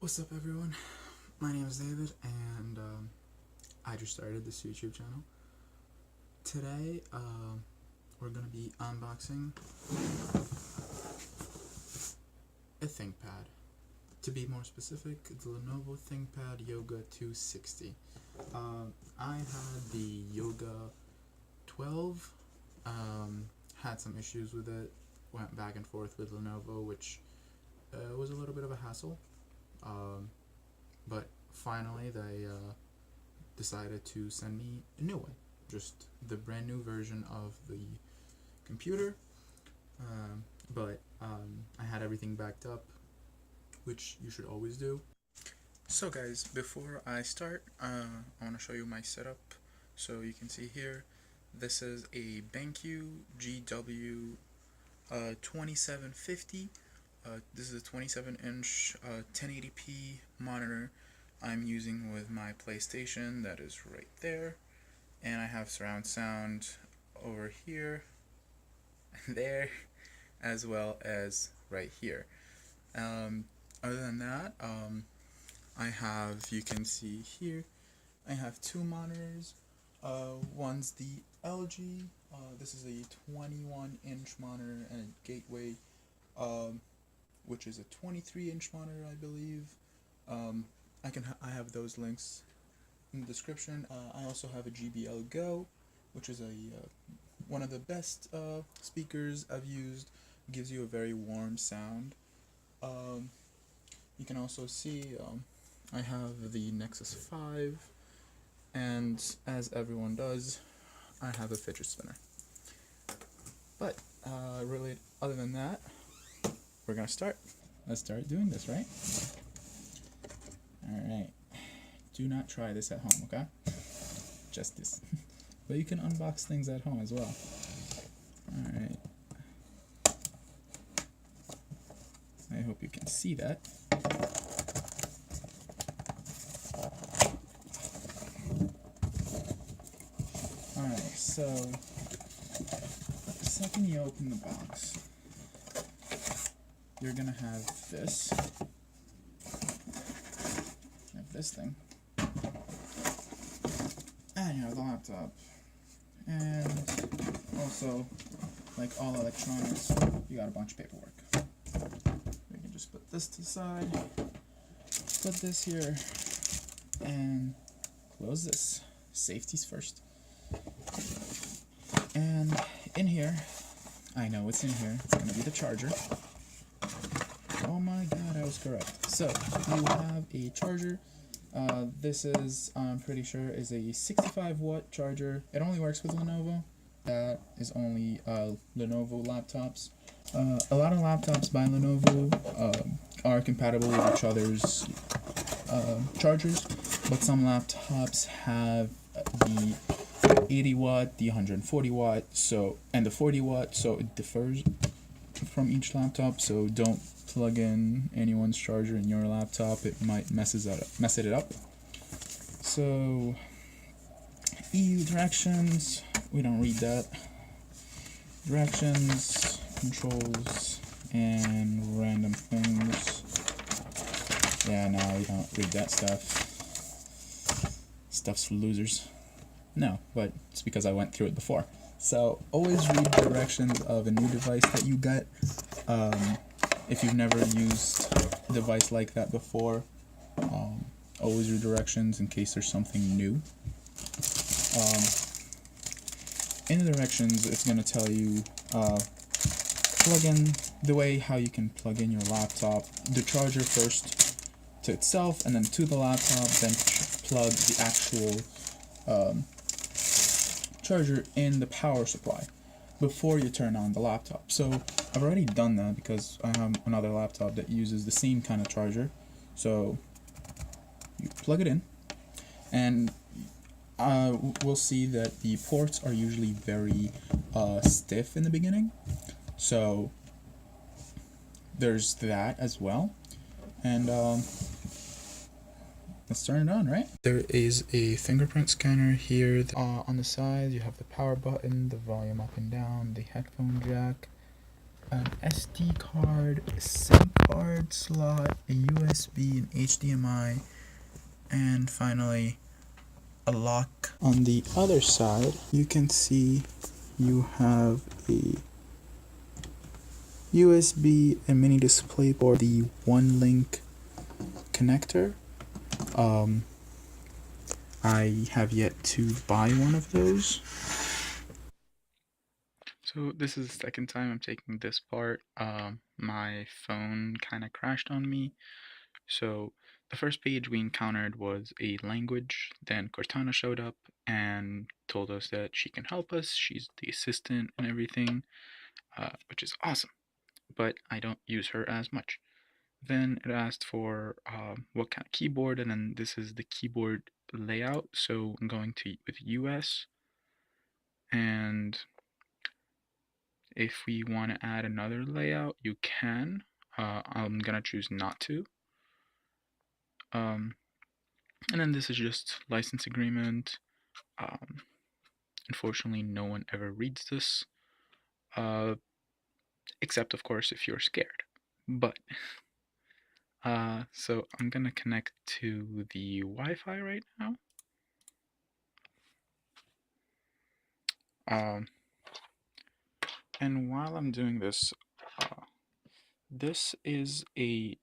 What's up, everyone? My name is David, and I just started this YouTube channel. Today, we're gonna be unboxing a Thinkpad. To be more specific, the Lenovo Thinkpad Yoga 260. I had the Yoga 12. Had some issues with it. Went back and forth with Lenovo, which was a little bit of a hassle. But finally they decided to send me a new one, just the brand new version of the computer. But I had everything backed up, which you should always do. So guys, before I start, I want to show you my setup. So you can see here, this is a BenQ GW 2750. This is a 27-inch 1080p monitor I'm using with my PlayStation. That is right there, and I have surround sound over here and there, as well as right here. Other than that, I have, you can see here, I have two monitors. One's the LG. This is a 21-inch monitor and a Gateway, which is a 23-inch monitor, I believe. I have those links in the description. I also have a GBL Go, which is one of the best speakers I've used. Gives you a very warm sound. You can also see I have the Nexus 5, and as everyone does, I have a fidget spinner. But really, other than that, we're gonna start. Let's start doing this, right? Alright. Do not try this at home, okay? Just this. But you can unbox things at home as well. Alright. I hope you can see that. Alright, so the second you open the box, you're gonna have this. You have this thing. And you have the laptop. And also, like all electronics, you got a bunch of paperwork. We can just put this to the side, put this here, and close this. Safety's first. And in here, I know what's in here, it's gonna be the charger. Oh my god, I was correct. So, you have a charger. This is, I'm pretty sure, is a 65 watt charger. It only works with Lenovo. That is only Lenovo laptops. A lot of laptops by Lenovo are compatible with each other's chargers, but some laptops have the 80 watt, the 140 watt, and the 40 watt, so it differs from each laptop. So don't plug in anyone's charger in your laptop, it might mess it up. So EU directions, we don't read that. Directions, controls, and random things. Yeah, no, we don't read that stuff. Stuff's for losers. No, but it's because I went through it before. So always read directions of a new device that you get. If you've never used a device like that before, always read directions in case there's something new. In the directions, it's going to tell you plug in the way how you can plug in your laptop, the charger first to itself, and then to the laptop, then plug the actual charger in the power supply before you turn on the laptop. So I've already done that because I have another laptop that uses the same kind of charger. So you plug it in, and we'll see that the ports are usually very stiff in the beginning. So there's that as well. And let's turn it on, right? There is a fingerprint scanner here. On the side, you have the power button, the volume up and down, the headphone jack, an SD card, a SIM card slot, a USB, an HDMI, and finally a lock. On the other side, you can see you have a USB and mini display board, the one link connector. I have yet to buy one of those. So this is the second time I'm taking this part. My phone kind of crashed on me. So the first page we encountered was a language. Then Cortana showed up and told us that she can help us. She's the assistant and everything, which is awesome. But I don't use her as much. Then it asked for what kind of keyboard, and then this is the keyboard layout. So I'm going to with US, and if we want to add another layout, you can. I'm gonna choose not to. Um, and then this is just license agreement. Um, Unfortunately, no one ever reads this, uh, except of course if you're scared. But so I'm gonna connect to the Wi-Fi right now. Um, and while I'm doing this, this is a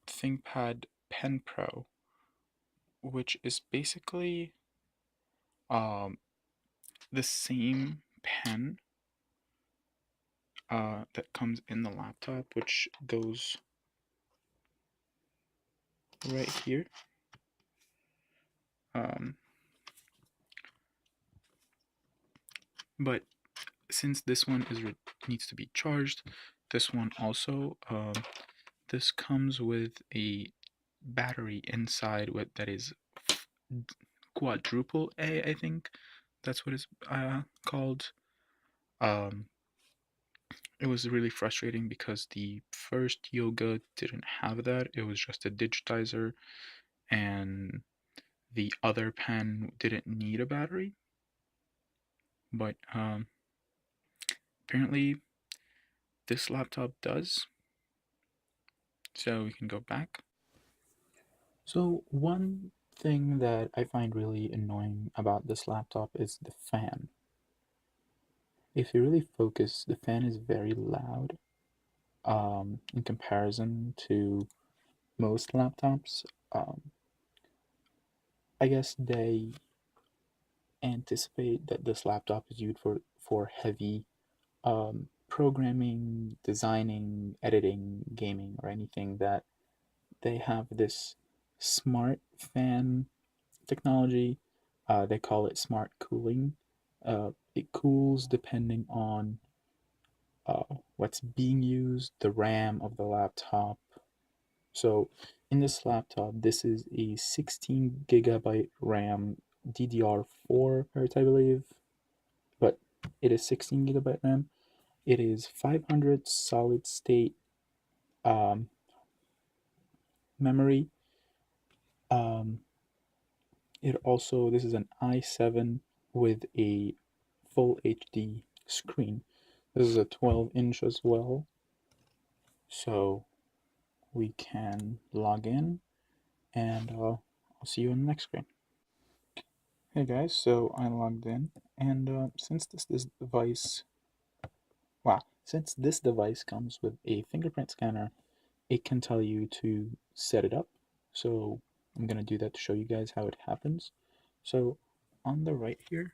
ThinkPad Pen Pro, which is basically um, the same pen that comes in the laptop, which goes right here. Um, but since this one needs to be charged, this one also this comes with a battery inside that is quadruple A, I think that's what it's called. Um, it was really frustrating because the first Yoga didn't have that. It was just a digitizer, and the other pen didn't need a battery. But apparently this laptop does. So we can go back. So one thing that I find really annoying about this laptop is the fan. If you really focus, the fan is very loud in comparison to most laptops. Um, I guess they anticipate that this laptop is used for heavy programming, designing, editing, gaming, or anything that they have this smart fan technology. They call it smart cooling. It cools depending on uh, what's being used, the RAM of the laptop. So in this laptop, this is a 16 gigabyte RAM DDR4 part, I believe, but it is 16 gigabyte RAM. It is 500 solid state um, memory. Um, this is an i7 with a full HD screen. This is a 12-inch as well, so we can log in, and I'll see you on the next screen. Hey guys, so I logged in, and since this device comes with a fingerprint scanner, it can tell you to set it up. So I'm gonna do that to show you guys how it happens. So on the right here,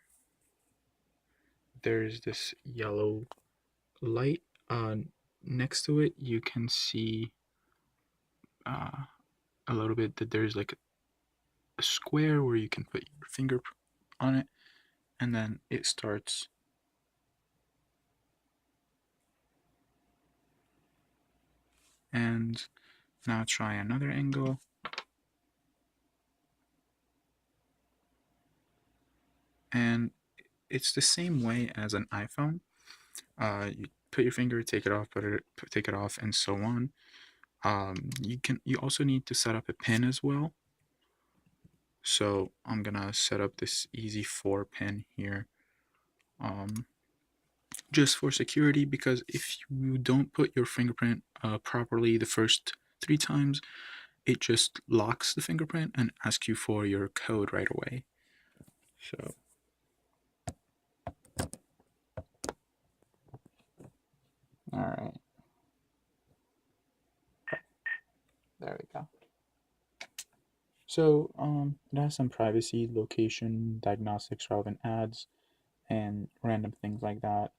there's this yellow light. Next to it, you can see a little bit that there's like a square where you can put your finger on it, and then it starts. And now try another angle. And it's the same way as an iPhone. You put your finger, take it off, take it off, and so on. You also need to set up a pin as well. So I'm gonna set up this easy 4 pin here. just for security, because if you don't put your fingerprint properly the first 3 times, it just locks the fingerprint and asks you for your code right away. So all right, there we go. So it has some privacy, location, diagnostics, relevant ads, and random things like that.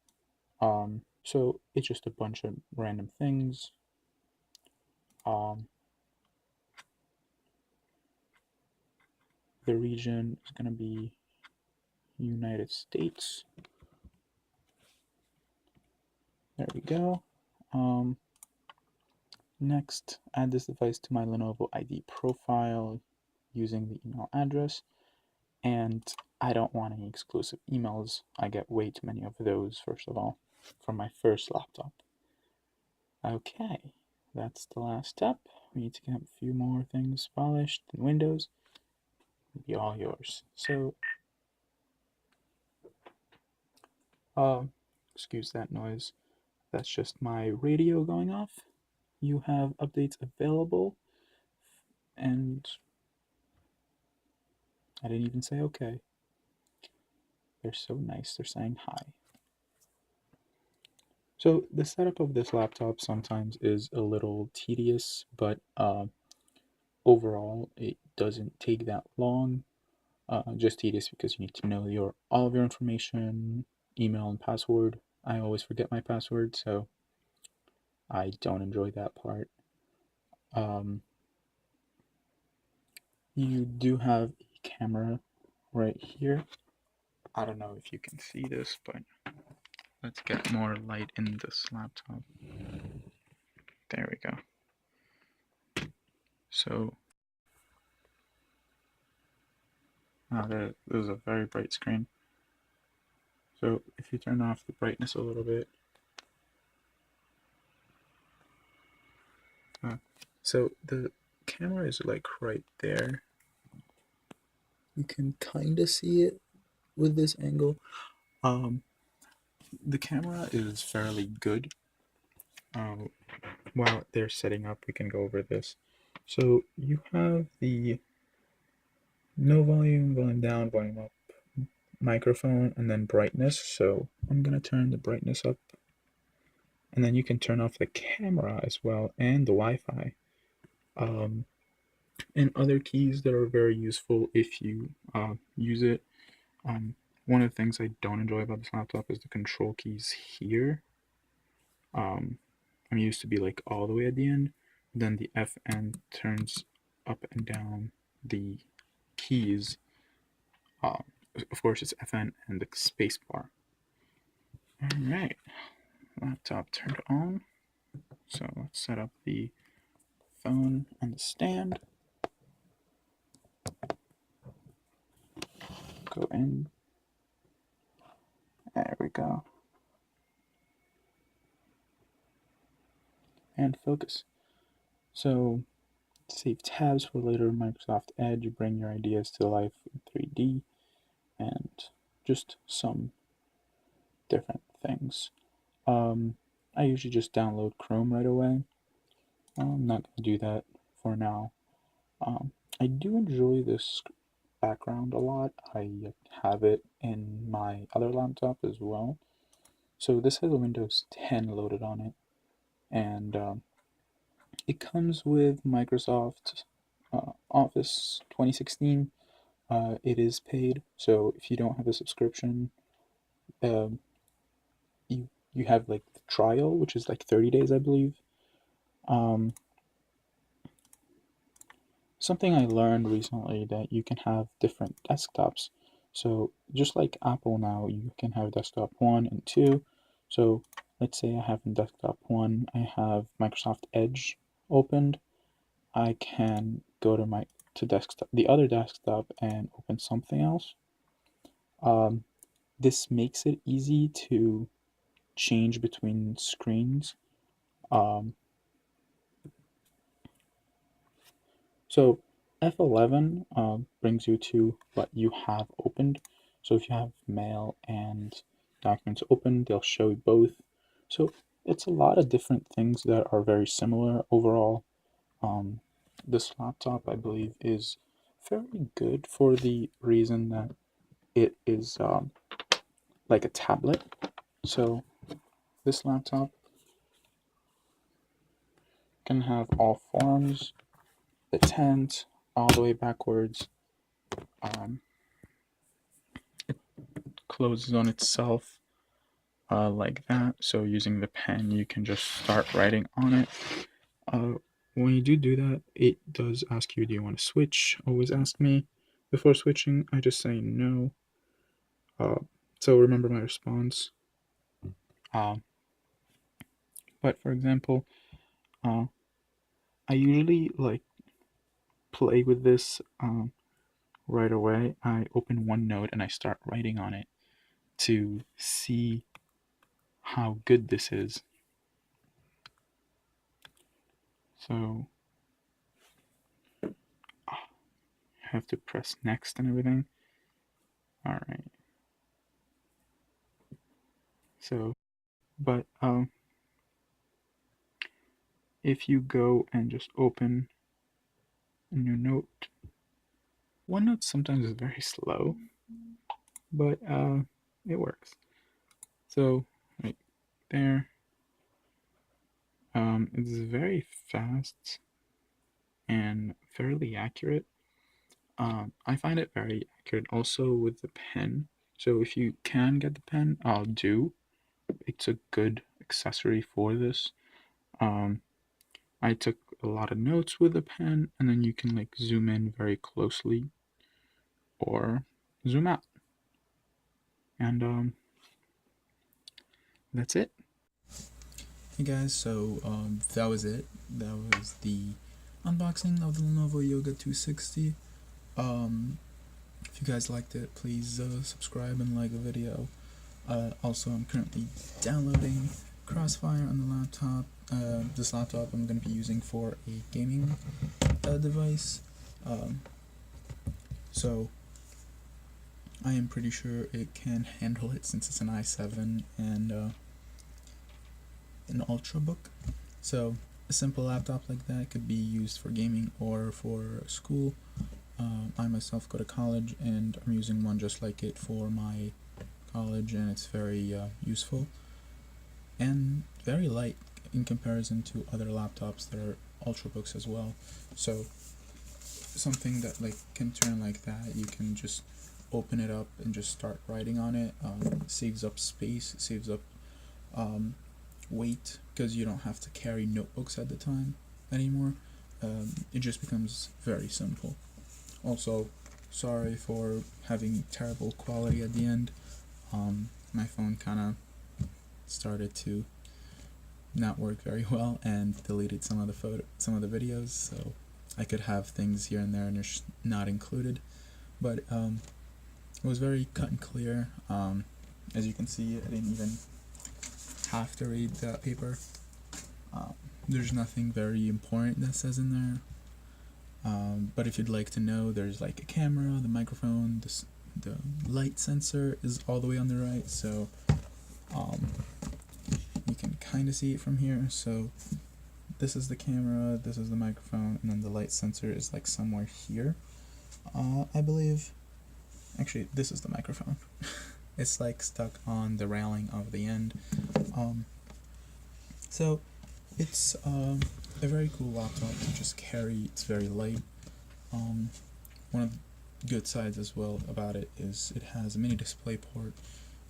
So it's just a bunch of random things. Um, the region is going to be United States. There we go. Next, add this device to my Lenovo ID profile using the email address. And I don't want any exclusive emails. I get way too many of those, first of all, from my first laptop. Okay, that's the last step. We need to get a few more things polished in Windows. It'll be all yours. So, excuse that noise. That's just my radio going off. You have updates available, and I didn't even say okay. They're so nice. They're saying hi. So the setup of this laptop sometimes is a little tedious, but overall it doesn't take that long. Just tedious because you need to know all of your information, email and password. I always forget my password, so I don't enjoy that part. Um, you do have a camera right here. I don't know if you can see this, but let's get more light in this laptop. There we go. So, there's a very bright screen. So if you turn off the brightness a little bit, so the camera is like right there. You can kind of see it with this angle. The camera is fairly good. While they're setting up, we can go over this. So you have the no volume, volume down, volume up, microphone, and then brightness. So I'm gonna turn the brightness up, and then you can turn off the camera as well and the Wi-Fi. And other keys that are very useful if you use it. One of the things I don't enjoy about this laptop is the control keys here. I'm used to be like all the way at the end. Then the FN turns up and down the keys. Of course, it's FN and the space bar. All right, laptop turned on. So let's set up the phone on the stand. Go in. There we go. And focus. So save tabs for later. Microsoft Edge, bring your ideas to life in 3D, and just some different things. I usually just download Chrome right away. I'm not going to do that for now. I do enjoy this background a lot. I have it in my other laptop as well. So this has a Windows 10 loaded on it, and it comes with Microsoft Office 2016. It is paid, so if you don't have a subscription, um, you have like the trial, which is like 30 days, I believe. Something I learned recently that you can have different desktops. So just like Apple now, you can have desktop 1 and 2. So let's say I have in desktop 1, I have Microsoft Edge opened. I can go to desktop, the other desktop, and open something else. This makes it easy to change between screens. So F11 brings you to what you have opened. So if you have mail and documents open, they'll show you both. So it's a lot of different things that are very similar overall. Um, this laptop, I believe, is very good for the reason that it is like a tablet. So this laptop can have all forms, the tent, all the way backwards. Um, it closes on itself like that. So using the pen, you can just start writing on it. Uh, when you do that, it does ask you, do you want to switch? Always ask me. Before switching, I just say no. Uh, so remember my response. Uh, but for example, uh, I usually like play with this right away. I open OneNote and I start writing on it to see how good this is. So I have to press next and everything. All right. So, but if you go and just open a new note, OneNote sometimes is very slow, but it works. So right there, it's very fast and fairly accurate. I find it very accurate also with the pen. So if you can get the pen, do. It's a good accessory for this. Um, I took a lot of notes with the pen, and then you can like zoom in very closely or zoom out, and that's it. Hey guys, so that was it. That was the unboxing of the Lenovo Yoga 260. If you guys liked it, please subscribe and like the video. Also, I'm currently downloading Crossfire on the laptop. This laptop I'm going to be using for a gaming device. So I am pretty sure it can handle it since it's an i7 and an Ultrabook. So a simple laptop like that could be used for gaming or for school. I myself go to college and I'm using one just like it for my college, and it's very useful and very light in comparison to other laptops that are Ultrabooks as well. So something that like can turn like that, you can just open it up and just start writing on it. Saves up space, saves up weight, because you don't have to carry notebooks at the time anymore. It just becomes very simple. Also, sorry for having terrible quality at the end. My phone kind of started to not work very well and deleted some of the videos, so I could have things here and there and they're not included. But it was very cut and clear. As you can see, I didn't even have to read the paper. There's nothing very important that says in there. But if you'd like to know, there's like a camera, the microphone, the light sensor is all the way on the right, so you can kind of see it from here. So this is the camera, this is the microphone, and then the light sensor is like somewhere here. I believe, actually this is the microphone. It's like stuck on the railing of the end. So it's a very cool laptop to just carry. It's very light. One of the good sides as well about it is it has a mini display port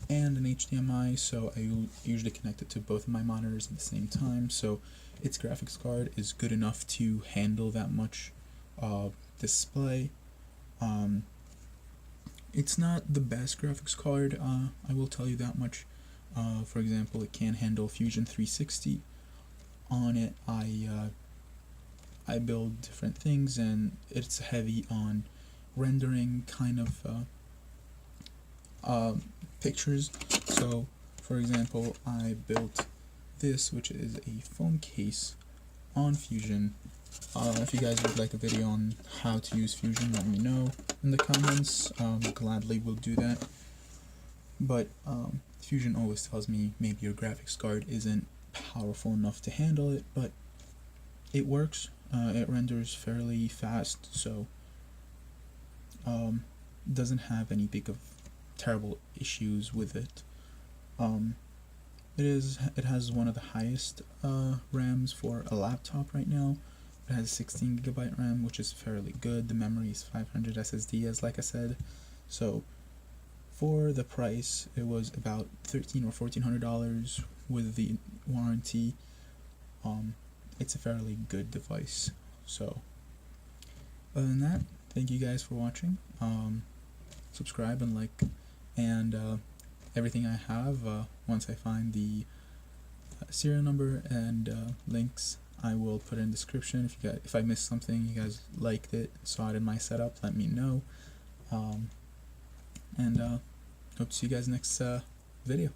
and an HDMI, so I usually connect it to both of my monitors at the same time, so its graphics card is good enough to handle that much display. It's not the best graphics card, I will tell you that much. For example, it can handle Fusion 360. On it, I build different things, and it's heavy on rendering kind of pictures. So, for example, I built this, which is a phone case on Fusion. If you guys would like a video on how to use Fusion, let me know in the comments. Gladly will do that. but Fusion always tells me maybe your graphics card isn't powerful enough to handle it, but it works. It renders fairly fast, so doesn't have any big of terrible issues with it. It has one of the highest RAMs for a laptop right now. It has 16GB RAM, which is fairly good. The memory is 500 SSD, as like I said. So for the price, it was about $1,300 or $1,400 with the warranty. It's a fairly good device. So other than that, thank you guys for watching. Subscribe and like, and everything I have, once I find the serial number and links, I will put it in the description. If I missed something, you guys liked it, saw it in my setup, let me know. And hope to see you guys next video.